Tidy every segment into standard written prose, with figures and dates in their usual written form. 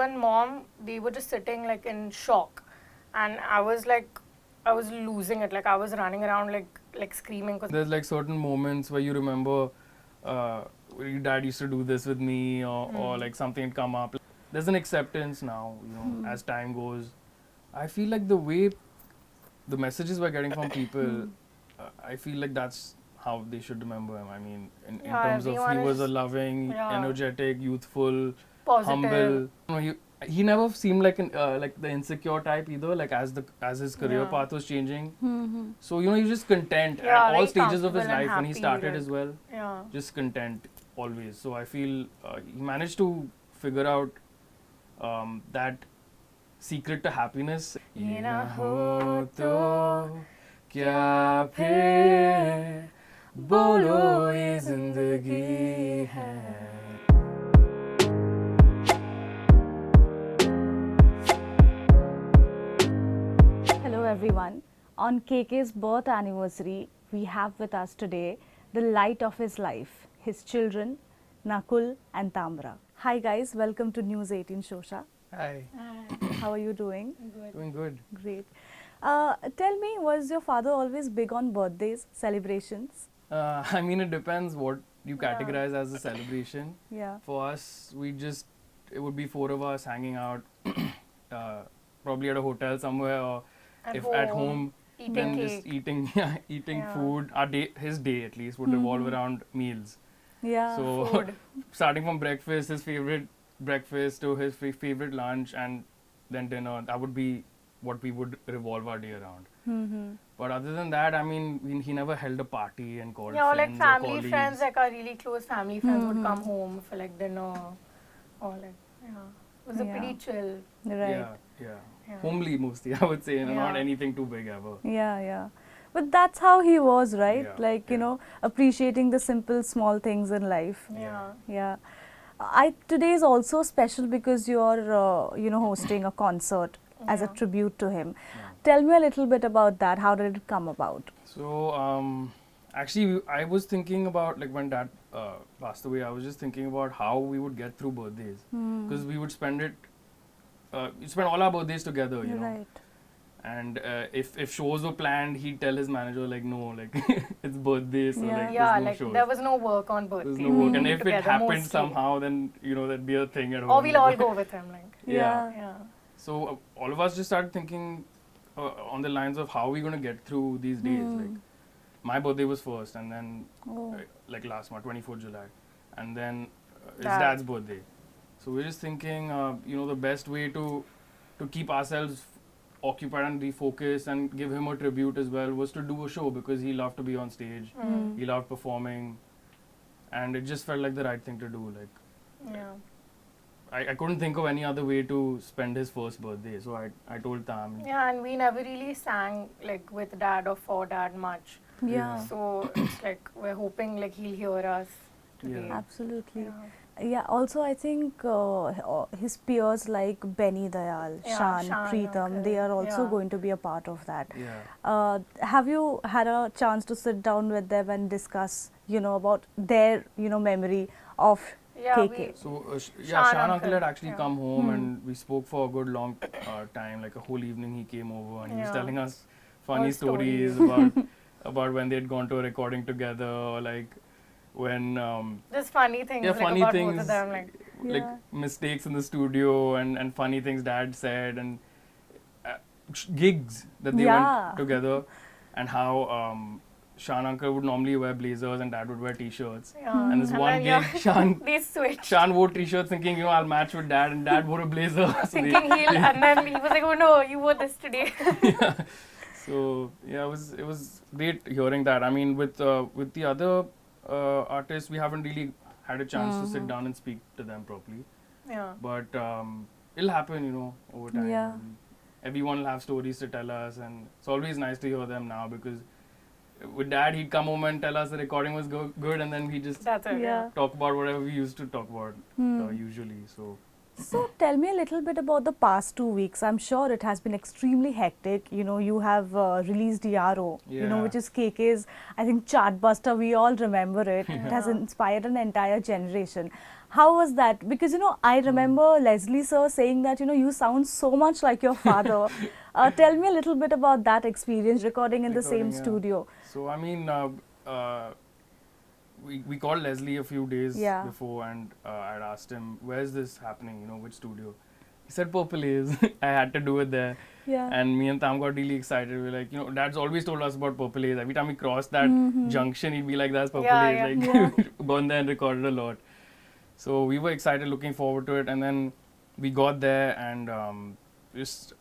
and mom, they were just sitting like in shock, and I was losing it. Like I was running around like screaming. There's like certain moments where you remember your dad used to do this with me, or like something had come up. There's an acceptance now, you know, as time goes. I feel like the way the messages we're getting from people, I feel like that's how they should remember him. I mean, in terms of he was a loving, energetic, youthful, positive, humble. You know, he never seemed like like the insecure type either. Like as his career path was changing, so you know he was just content at all stages of his life when he started as well. Yeah. Just content always. So I feel he managed to figure out that secret to happiness. ये ना हो तो क्या फिर बोलो ये जिंदगी है. Hello everyone. On KK's birth anniversary, we have with us today the light of his life, his children, Nakul and Taamara. Hi guys, welcome to News 18 Showsha. Hi. How are you doing? Good. Doing good. Great. Tell me, was your father always big on birthdays, celebrations? I mean, it depends what you categorize as a celebration. Yeah. For us, it would be 4 of us hanging out, probably at a hotel somewhere, or at home, eating then cake. just eating Yeah. food. His day at least would revolve around meals. Yeah. So Food. starting from breakfast, his favorite breakfast to his favorite lunch, and then dinner. That would be what we would revolve our day around. But other than that, I mean, he never held a party and called Yeah, or friends like family colleagues. friends, like our really close family friends would come home for like dinner, or like it was a pretty chill. Right. Yeah. Homely mostly, I would say, and not Yeah. anything too big ever. Yeah. But that's how he was, right? Yeah, Like, you know, appreciating the simple, small things in life. Yeah. Yeah. Today is also special because you're, hosting a concert as a tribute to him. Yeah. Tell me a little bit about that. How did it come about? So, actually, I was thinking about, like, when Dad passed away, I was just thinking about how we would get through birthdays. Because we would spend all our birthdays together, you know. Right. And if shows were planned, he'd tell his manager, like, no, like, it's birthday, so, like, Yeah, there's no like shows. there was no work on birthday. There's no work. And if it Together happened mostly. somehow, then, you know, that'd be a thing at home. Or we'll all go with him, like. Yeah. Yeah. So all of us just started thinking on the lines of how we're going to get through these days. Like, my birthday was first, and then like last month, 24th July, and then his dad's birthday. So we're just thinking, the best way to keep ourselves occupied and refocused and give him a tribute as well was to do a show, because he loved to be on stage, he loved performing, and it just felt like the right thing to do. Like, Yeah. I couldn't think of any other way to spend his first birthday, so I told Tam. Yeah, and we never really sang like with dad or for dad much. Yeah. So it's like we're hoping like he'll hear us today. Yeah. Absolutely. Yeah, also I think his peers like Benny Dayal, Shan, Preetham, they are also going to be a part of that. Yeah. Have you had a chance to sit down with them and discuss, about their, memory of KK? So, Shan Shan uncle uncle had actually come home and we spoke for a good long time, like a whole evening he came over and he was telling us funny stories about when they had gone to a recording together, or like when just funny things, like funny about things, both of them, like mistakes in the studio and funny things dad said, and gigs that they went together, and how Shan uncle would normally wear blazers and dad would wear t-shirts. And this one gig, they switched. Shan wore t-shirts thinking, I'll match with dad, and dad wore a blazer. Thinking and then he was like, oh no, you wore this today. So yeah, it was great hearing that. I mean, with the other artists, we haven't really had a chance to sit down and speak to them properly. Yeah. But it'll happen, over time. Yeah. Everyone will have stories to tell us, and it's always nice to hear them now, because with dad, he'd come home and tell us the recording was good, and then we just That's it. Yeah. talk about whatever we used to talk about usually. So So tell me a little bit about the past 2 weeks. I'm sure it has been extremely hectic. You know, you have released Yaro, you know, Yeah. which is KK's, I think, chartbuster. We all remember it. It has Yeah. inspired an entire generation. How was that? Because, you know, I remember Leslie sir saying that, you know, you sound so much like your father. Tell me a little bit about that experience recording in the same Recording, yeah. studio. So I mean, we called Leslie a few days Yeah. before, and I'd asked him, "Where's this happening? You know, which studio?" He said, "Purple Haze." I had to do it there, Yeah. and me and Tam got really excited. We were like, you know, Dad's always told us about Purple Haze. Every time we crossed that junction, he'd be like, "That's Purple Yeah, Haze." yeah. Like, gone there and recorded a lot. So we were excited, looking forward to it, and then we got there, and just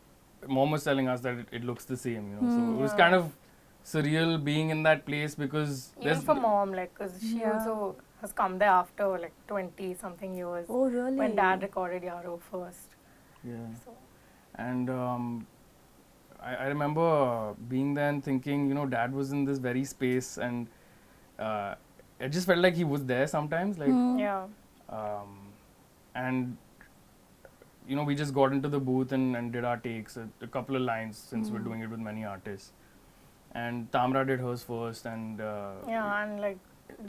Mom was telling us that it looks the same, you know. So it was Yeah. kind of surreal being in that place because Even for Mom, like, because she Yeah. also has come there after like 20 something years. Oh, really? When Dad recorded Yaro first. yeah. So, And I remember being there and thinking, you know, Dad was in this very space, and it just felt like he was there sometimes, like, yeah. and you know, we just got into the booth and did our takes, a couple of lines, since we're doing it with many artists. And Taamara did hers first, and Yeah, and like,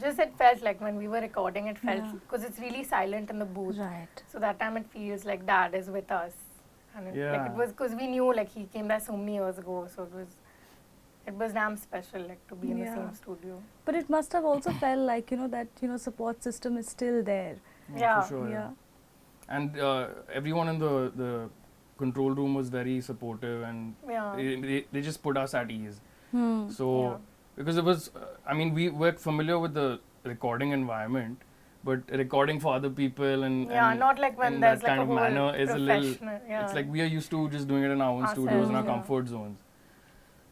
just it felt like when we were recording, it felt, Yeah. because it's really silent in the booth. Right. So that time it feels like Dad is with us. And it, like, Yeah. it was, because we knew like he came there so many years ago. So it was damn special, like, to be in the Yeah. same studio. But it must have also felt like, you know, that, you know, support system is still there. Yeah. for sure. Yeah. And everyone in the control room was very supportive, and Yeah. they just put us at ease. Hmm. So Yeah. because it was, I mean, we were familiar with the recording environment, but recording for other people and Yeah, and not like when in there's that like kind a of whole manner is a little. professional. Yeah. It's like we are used to just doing it in our own studios, Ourselves, in our yeah. comfort zones.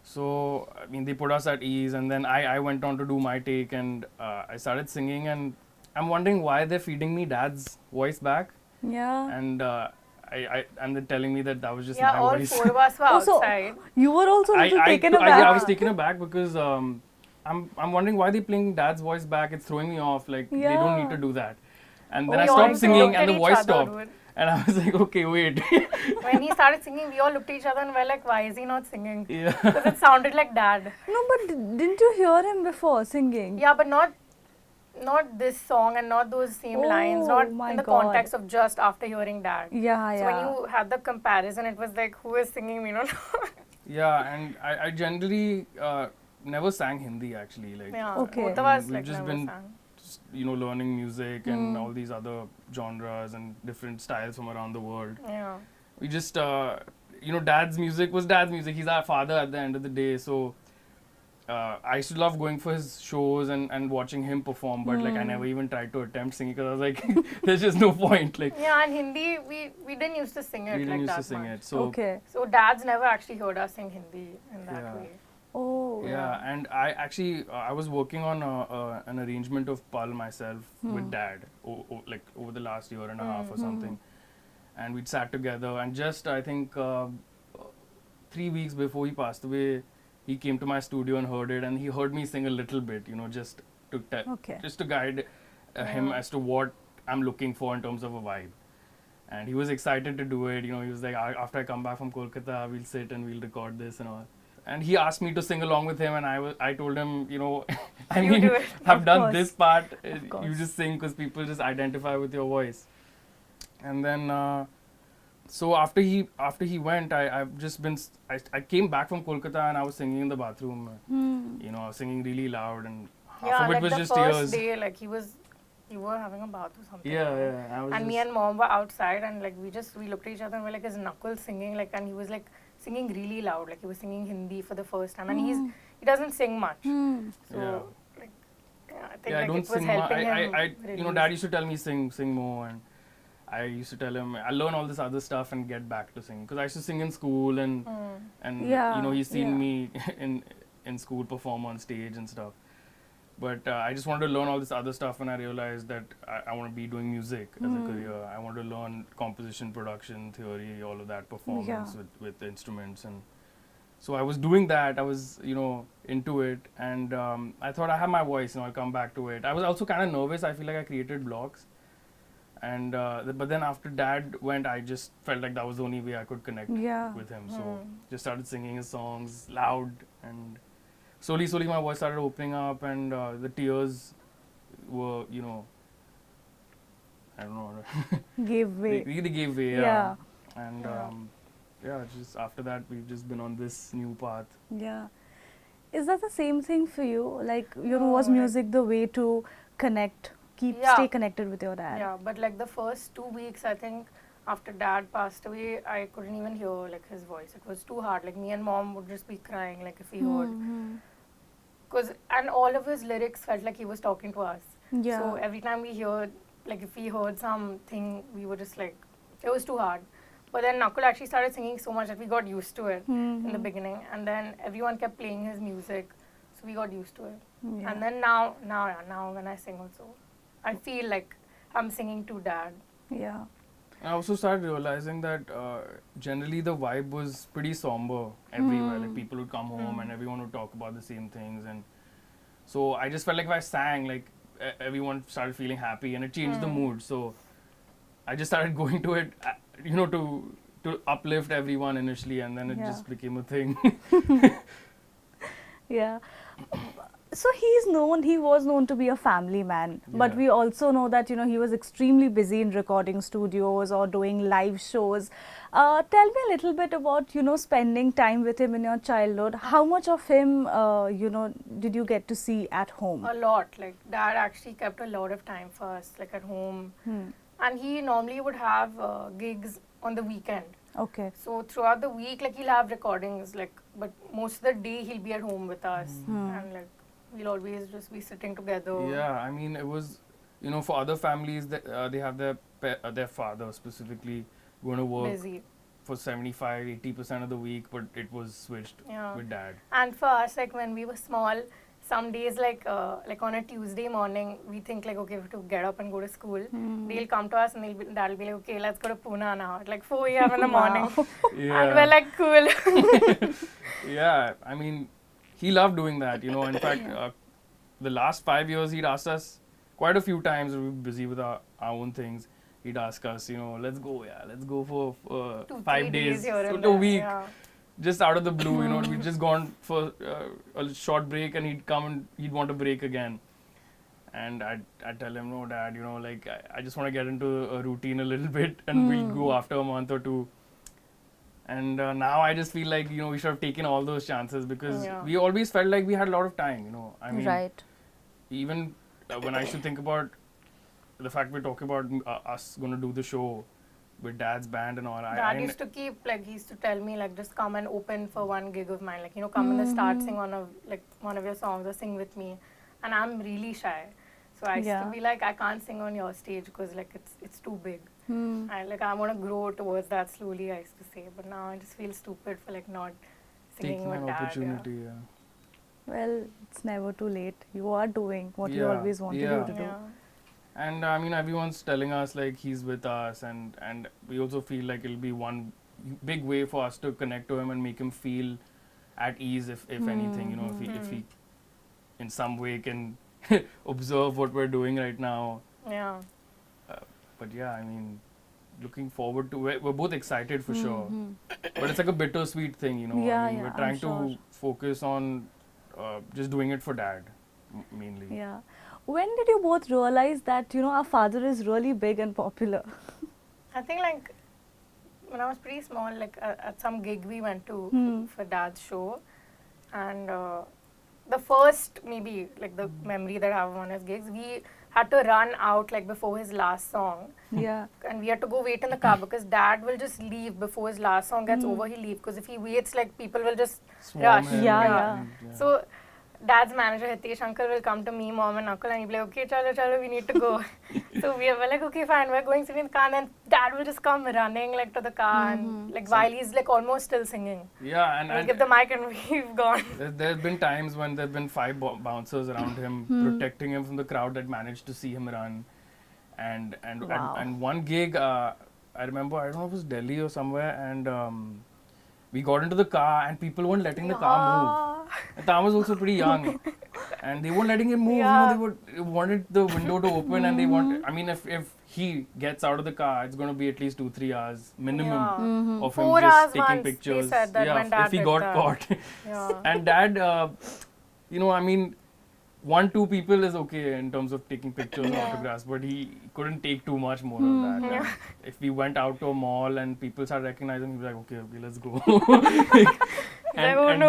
So I mean, they put us at ease, and then I went on to do my take, and I started singing, and I'm wondering why they're feeding me Dad's voice back, Yeah. and and they're telling me that was just yeah, my all voice. 4 of us were Oh, so outside. you were also a little taken I aback. was taken aback because I'm wondering why they're playing Dad's voice back. It's throwing me off. Like they don't need Yeah. to do that. And then We I all stopped looked singing, at and the each voice other, stopped. dude. And I was like, okay, wait. When he started singing, we all looked at each other and were like, why is he not singing? Yeah. Because it sounded like Dad. No, but didn't you hear him before singing? Yeah, but not this song and not those same lines, Oh, not my in the God. context of just after hearing Dad. Yeah, So yeah. when you had the comparison, it was like, who is singing, you know? Yeah, and I generally never sang Hindi actually. Like, Yeah, Okay. both of us We've like just never been sang. you know, learning music and all these other genres and different styles from around the world. Yeah. We just, you know, Dad's music was Dad's music. He's our father at the end of the day. So I used to love going for his shows and watching him perform. But like I never even tried to attempt singing because I was like, there's just no point. Like Yeah, and Hindi, we didn't used to sing it we didn't like used that to sing much. it. So Okay. So Dad's never actually heard us sing Hindi in that Yeah. way. Oh. yeah, and I actually I was working on an arrangement of Pal myself with Dad, like over the last year and a half or something, and we'd sat together, and just I think 3 weeks before he passed away, he came to my studio and heard it, and he heard me sing a little bit, you know, just to Okay. just to guide him as to what I'm looking for in terms of a vibe. And he was excited to do it. You know, he was like, after I come back from Kolkata, we'll sit and we'll record this and all. And he asked me to sing along with him, and I told him, you know, I You mean, do it. I've Of done course. this part. You course. just sing because people just identify with your voice. And then, so after he went, I've just been I came back from Kolkata and I was singing in the bathroom. You know, I was singing really loud, and half Yeah, of it like was the just first tears. day, like you were having a bath or something. Yeah, yeah. I was And me just- and Mom were outside, and like we looked at each other and we're like, is Nakul singing? Like, and he was like singing really loud, like he was singing Hindi for the first time, and he doesn't sing much. Hmm. So Yeah. like, yeah, I think Yeah, I like don't it was sing much. helping him. You know, release. Dad used to tell me sing more, and I used to tell him I'll learn all this other stuff and get back to singing, because I used to sing in school and Yeah, you know, he's seen yeah. me in school perform on stage and stuff. But I just wanted to learn all this other stuff, and I realized that I want to be doing music as a career. I want to learn composition, production, theory, all of that, performance with instruments. And so I was doing that. I was, you know, into it, and I thought I have my voice, you know, I'll come back to it. I was also kind of nervous. I feel like I created blocks, And but then after Dad went, I just felt like that was the only way I could connect with him. So just started singing his songs loud, and slowly my voice started opening up, and the tears were, you know, I don't know. Gave way. They gave way. Yeah. And just after that, we've just been on this new path. Yeah. Is that the same thing for you? Like, you know, No, was like- music the way to connect, stay connected with your dad? Yeah, but like the first 2 weeks, I think after Dad passed away, I couldn't even hear like his voice. It was too hard. Like me and Mom would just be crying, like if he heard. And all of his lyrics felt like he was talking to us. Yeah. So every time we heard, like if we heard something, we were just like, it was too hard. But then Nakul actually started singing so much that we got used to it in the beginning. And then everyone kept playing his music, so we got used to it. Yeah. And then now when I sing also, I feel like I'm singing to Dad. Yeah. I also started realizing that generally the vibe was pretty somber everywhere. Like people would come home and everyone would talk about the same things, and so I just felt like if I sang, like everyone started feeling happy, and it changed the mood. So I just started going to it, you know, to uplift everyone initially, and then it just became a thing. Yeah. So he was known to be a family man, but Yeah. we also know that, you know, he was extremely busy in recording studios or doing live shows. Tell me a little bit about, you know, spending time with him in your childhood. How much of him, you know, did you get to see at home? A lot. Like Dad actually kept a lot of time for us, like at home. And he normally would have gigs on the weekend. Okay. So throughout the week, like he'll have recordings, like, but most of the day he'll be at home with us, and like we'll always just be sitting together. Yeah, I mean, it was, you know, for other families that they have their father specifically going to work Busy. for 75-80% of the week, but it was switched with Dad. And for us, like when we were small, some days like on a Tuesday morning, we think like, okay, we have to get up and go to school. They'll come to us and Dad will be like, okay, let's go to Pune now at like 4 a.m. in the morning. And we're like, cool. Yeah, I mean, he loved doing that, you know. In fact, the last 5 years, he'd asked us quite a few times. We were busy with our own things. He'd ask us, you know, let's go for 5 days, here and a there, week. yeah. Just out of the blue, you know, we'd just gone for a short break, and he'd come and he'd want a break again. And I'd tell him, no, Dad, you know, like I just want to get into a routine a little bit, and we'll go after a month or two. And now I just feel like, you know, we should have taken all those chances, because we always felt like we had a lot of time, you know. I mean, even when I used to think about the fact we're talking about us going to do the show with Dad's band and all. Dad used to keep, like, he used to tell me, like, just come and open for one gig of mine. Like, you know, come in the start, sing one of your songs or sing with me. And I'm really shy. So I used to be like, I can't sing on your stage because, like, it's too big. I want to grow towards that slowly, I used to say. But now I just feel stupid for, like, not singing taking with an Dad. opportunity, Well, it's never too late. You are doing what you always wanted you to do. And I mean, everyone's telling us like he's with us, and we also feel like it'll be one big way for us to connect to him and make him feel at ease, if anything, you know, if he in some way can observe what we're doing right now. Yeah. But yeah, I mean, looking forward to it. We're both excited for sure, but it's like a bittersweet thing, you know. I mean, we're trying to focus on just doing it for Dad mainly. Yeah. When did you both realize that, you know, our father is really big and popular? I think, like, when I was pretty small, like, at some gig we went to for Dad's show. And the first, maybe, like, the memory that I have of one of his gigs, we had to run out, like, before his last song. Yeah. And we had to go wait in the car because Dad will just leave before his last song gets over. He'll leave because if he waits, like, people will just rush. Yeah. So Dad's manager, Hitesh uncle, will come to me, Mom and Nakul, and he'll be like, okay, chalo, we need to go. So we were like, okay, fine, we're going to sit in the car. And then Dad will just come running, like, to the car, and, like, while he's, like, almost still singing. Yeah, and We'll give the mic and we've gone. There's been times when there've been 5 bouncers around him, protecting him from the crowd that managed to see him run. And one gig, I remember, I don't know if it was Delhi or somewhere, and we got into the car and people weren't letting the car move. And Taamara was also pretty young. and they weren't letting him move. Yeah. You know, they wanted the window to open, and they want. I mean, if he gets out of the car, it's going to be at least 2-3 hours minimum of him 4 just hours taking once pictures. they said that yeah, when Dad if he did got that. caught. Yeah. And Dad, you know, I mean, 1-2 people is okay in terms of taking pictures and autographs, but he couldn't take too much more of that. Yeah. And if we went out to a mall and people started recognizing, he'd be like, okay, let's go. And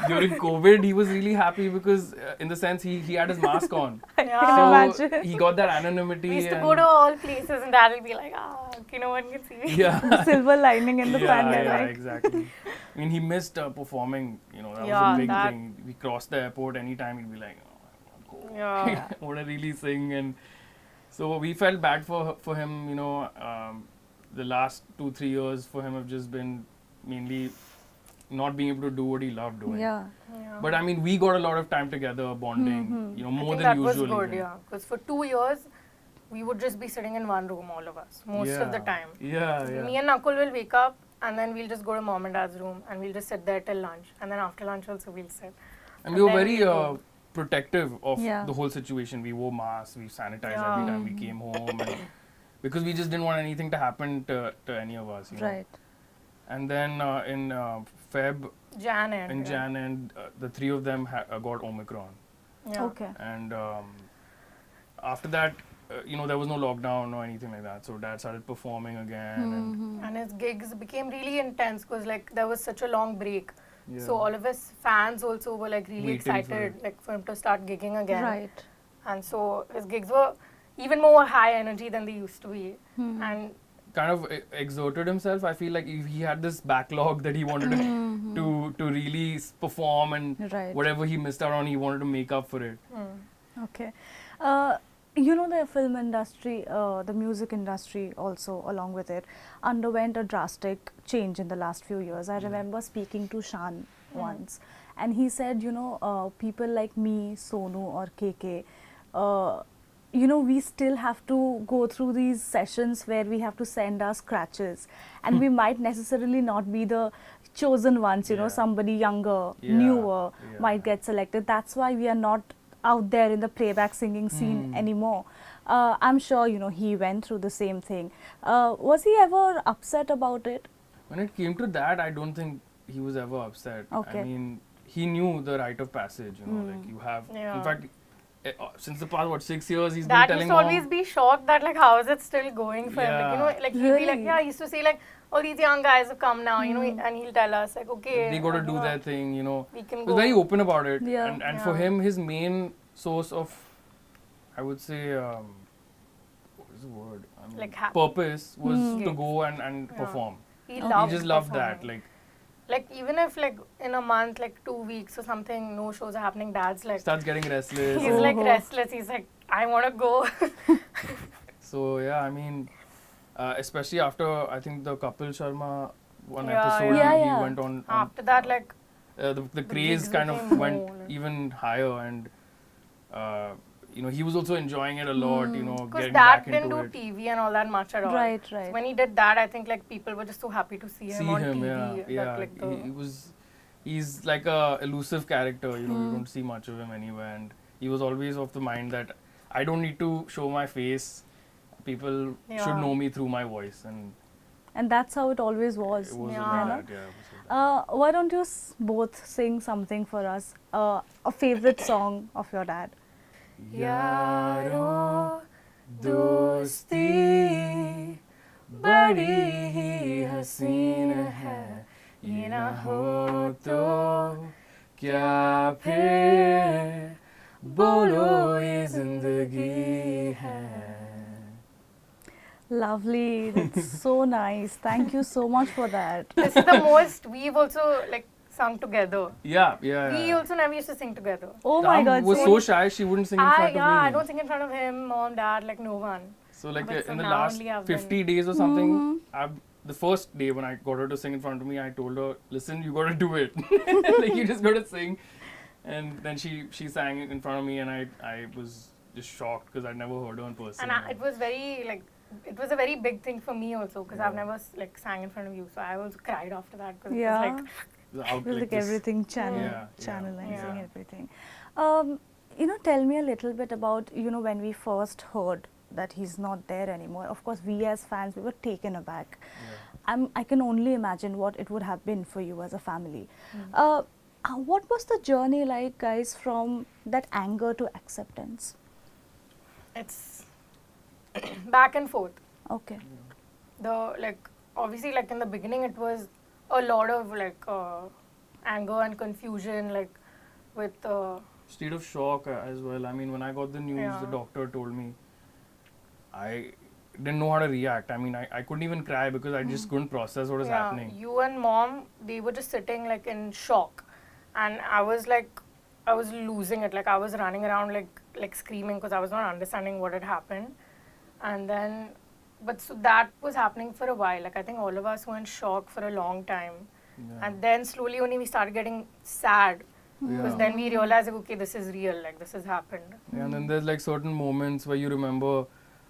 during COVID, he was really happy because, in the sense, he had his mask on. Yeah. So he got that anonymity. We used to and go to all places and Dad will be like, okay, no one can see me. yeah. The silver lining in the pandemic. Yeah, exactly. I mean, he missed performing. You know, that was Yeah, a big that- thing. We crossed the airport anytime, he'd be like, oh, I Yeah. want to go. I want to really sing. And so we felt bad for him. You know, the last 2-3 years for him have just been mainly not being able to do what he loved doing. Yeah. Yeah. But I mean, we got a lot of time together, bonding. You know, I more think than that usual. was good, even. yeah. Because for 2 years, we would just be sitting in one room, all of us, most of the time. Yeah, Me yeah. and Nakul will wake up and then we'll just go to mom and dad's room and we'll just sit there till lunch. And then after lunch also we'll sit. And we were then very we'll go. protective of Yeah. the whole situation. We wore masks, we sanitized Yeah. every time we came home, and because we just didn't want anything to happen to any of us. You know? Right. And then in Feb, Jan and. in Jan, and the 3 of them got Omicron. Yeah. Okay. And after that, you know, there was no lockdown or anything like that. So Dad started performing again. And his gigs became really intense because like there was such a long break. And So all of his fans also were like really Waiting for excited it. like for him to start gigging again. Right. And so his gigs were even more high energy than they used to be. And kind of exerted himself. I feel like he had this backlog that he wanted to really perform, and Right. whatever he missed out on, he wanted to make up for it. Okay. You know, the film industry, the music industry also along with it underwent a drastic change in the last few years. I remember speaking to Shan once, and he said, you know, people like me, Sonu or KK, you know, we still have to go through these sessions where we have to send our scratches, and we might necessarily not be the chosen ones, you know, Yeah. somebody younger, Yeah. newer Yeah. might get selected. That's why we are not out there in the playback singing scene anymore. I'm sure, you know, he went through the same thing. Was he ever upset about it? When it came to that, I don't think he was ever upset. Okay. I mean, he knew the rite of passage, you know, like you have, Yeah. in fact, since the past, 6 years, he's Dad been used telling to always mom, be shocked that like how is it still going for him? Like, you know, Yeah. like he'd be like, Really? yeah, he used to say like all these young guys have come now, you know, and he'll tell us like, okay, they got to you do know, their thing, you know. we can He was go. very open about it. Yeah. And for Yeah. him, his main source of, I would say, what is the word? I mean, Like purpose was to Gigs. go and Yeah. perform. He Okay. loved He just loved performing. that. Like even if like in a month, like 2 weeks or something, no shows are happening, Dad's like, Starts getting restless. he's like restless. He's like, I want to go. So yeah, I mean, especially after I think the Kapil Sharma one Yeah, episode, yeah. he Yeah, went on. After that, like, The craze gigs kind of became went more, like- even higher, and you know, he was also enjoying it a lot. You know, because getting Dad back didn't into do it. TV and all that much at all. Right, So right. when he did that, I think like people were just so happy to see him See on him, TV. yeah. That, like, the, He was. He's like a elusive character. You know, you don't see much of him anywhere, and he was always of the mind that I don't need to show my face. People should Yeah. know me through my voice, and And that's how it always was. it was Yeah. like that. Yeah, it was like that. Why don't you both sing something for us? A favorite song of your dad? यारो दोस्ती बड़ी ही हसीन है ये ना हो तो क्या फिर बोलो ये जिंदगी है. Lovely. That's so nice. Thank you so much for that. this is the most we've also like sung together. Yeah, yeah. We yeah. also never used to sing together. Oh my Tam God. was so shy she wouldn't sing in front of me. I don't sing in front of him, mom, dad, like no one. So like But so in the now last only I've 50 days or something, the first day when I got her to sing in front of me, I told her, listen, you got to do it. Like you just got to sing. And then she sang in front of me, and I was just shocked because I'd never heard her in person. And it was very like it was a very big thing for me also because I've Yeah. never like sang in front of you. So I also cried after that because Yeah. it was like It was out It was like this- everything Yeah, yeah, channelizing yeah. everything. Tell me a little bit about, when we first heard that he's not there anymore. Of course, we as fans, we were taken aback. I can only imagine what it would have been for you as a family. What was the journey like, guys, from that anger to acceptance? It's back and forth. Okay. Obviously, like in the beginning, it was a lot of anger and confusion, like with state of shock as well. I mean, when I got the news, the doctor told me, I didn't know how to react. I mean, I couldn't even cry because I just couldn't process what was happening. You and mom, they were just sitting like in shock, and I was losing it. Like I was running around like screaming because I was not understanding what had happened. And then, but so that was happening for a while. Like I think all of us were in shock for a long time. And then slowly only we started getting sad. Because then we realized, okay, this is real, like this has happened. And then there's like certain moments where you remember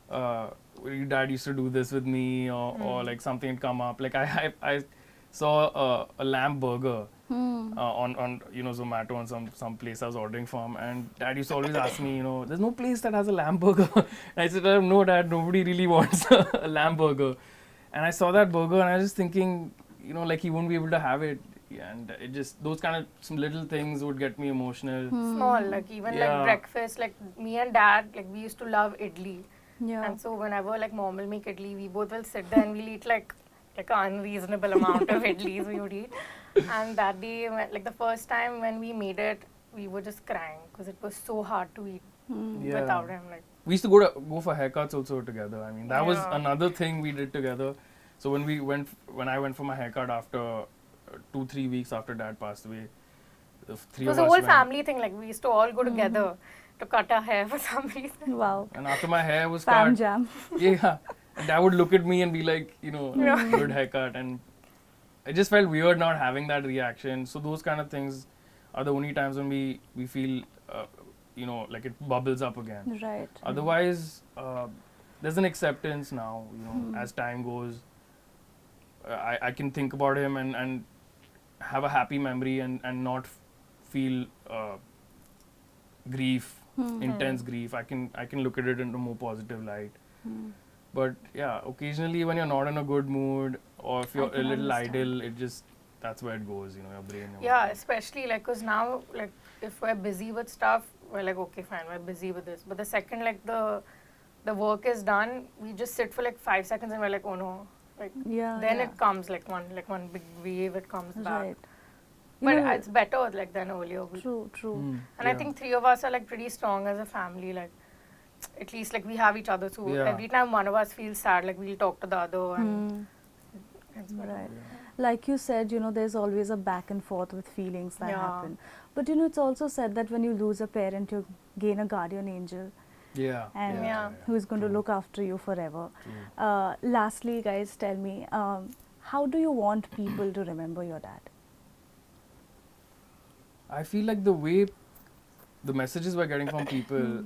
your dad used to do this with me, or like something had come up. Like I saw a lamb burger on Zomato on some place I was ordering from, and dad used to always ask me, there's no place that has a lamb burger. And I said, no dad, nobody really wants a lamb burger. And I saw that burger and I was just thinking, like he won't be able to have it. And it just, those kind of some little things would get me emotional. Small, like even like breakfast, like me and dad, like we used to love idli. And so whenever like mom will make idli, we both will sit there and we'll eat like an unreasonable amount of idlis we would eat. And that day, like the first time when we made it, we were just crying because it was so hard to eat without him. Like we used to go for haircuts also together. I mean, that was another thing we did together. So when I went for my haircut after 2-3 weeks after dad passed away, it was a whole family thing. Like we used to all go together to cut our hair for some reason. Wow. And after my hair was Fam cut, jam. and dad would look at me and be like, good haircut, and it just felt weird not having that reaction. So those kind of things are the only times when we feel like it bubbles up again. Right. Otherwise, there's an acceptance now. As time goes, I can think about him and have a happy memory and not feel grief, intense grief. I can look at it in a more positive light. But yeah, occasionally when you're not in a good mood or if you're a little idle, it just, that's where it goes, your brain. Especially like, because now, like, if we're busy with stuff, we're like, okay, fine, we're busy with this. But the second, like, the work is done, we just sit for like 5 seconds and we're like, oh no. Like, then it comes like one big wave, it comes back. But it's better like than earlier. True. And I think 3 of us are like pretty strong as a family. Like, at least like we have each other. So every time one of us feels sad, like we'll talk to the other. And it's better. Like you said, there's always a back and forth with feelings that happen. But it's also said that when you lose a parent, you gain a guardian angel. Who is going to look after you forever. Lastly, guys, tell me, how do you want people to remember your dad? I feel like the way the messages we're getting from people,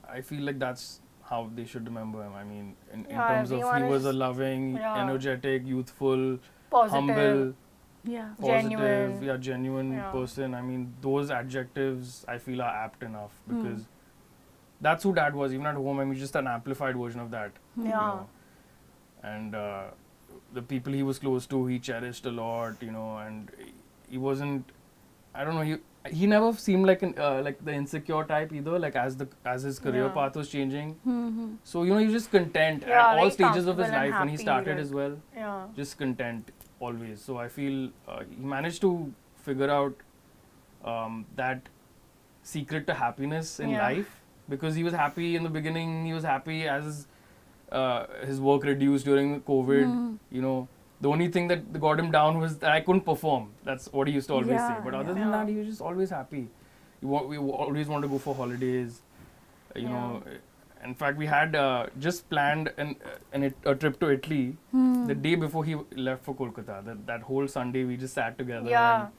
I feel like that's how they should remember him. I mean, in terms of he was a loving, energetic, youthful, humble, positive, genuine person. I mean, those adjectives I feel are apt enough because that's who dad was. Even at home, I mean, just an amplified version of that. And the people he was close to, he cherished a lot, and he wasn't, I don't know, he never seemed like like the insecure type either, like as his career path was changing. So, he was just content at all stages of his life when he started as well. Just content always. So I feel he managed to figure out that secret to happiness in life, because he was happy in the beginning, he was happy as his work reduced during COVID, The only thing that got him down was that I couldn't perform. That's what he used to always say. But other than that, he was just always happy. We always wanted to go for holidays. In fact, we had just planned a trip to Italy the day before he left for Kolkata. That whole Sunday, we just sat together.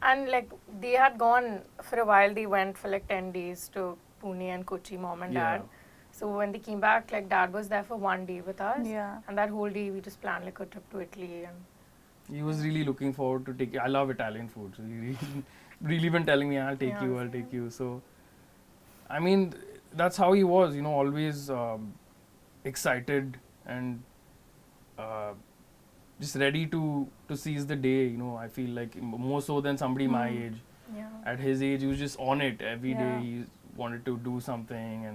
And like they had gone for a while. They went for like 10 days to Pune and Kochi, mom and dad. So when they came back, like dad was there for 1 day with us. And that whole day we just planned like a trip to Italy. And he was really looking forward to I love Italian food. So he really been telling me, I'll take you. So I mean, that's how he was, you know, always excited and just ready to seize the day, you know. I feel like more so than somebody my age. Yeah. At his age, he was just on it every day. Yeah. He wanted to do something,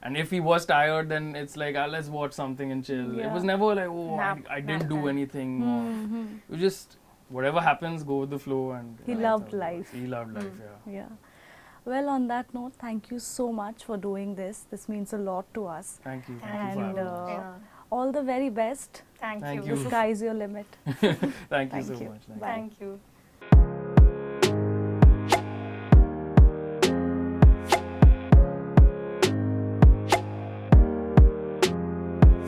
and if he was tired, then it's like, let's watch something and chill. Yeah. It was never like, oh, Nap, I didn't do nap time. anything. Or it was just whatever happens, go with the flow. And He that's loved how it was. life. He loved life, yeah. Yeah. Well, on that note, thank you so much for doing this. This means a lot to us. Thank you. Thank Thank you And for having us. Yeah. all the very best. Thank Thank you. The you. sky is your limit. Thank you Thank so you. much. Bye. Thank you.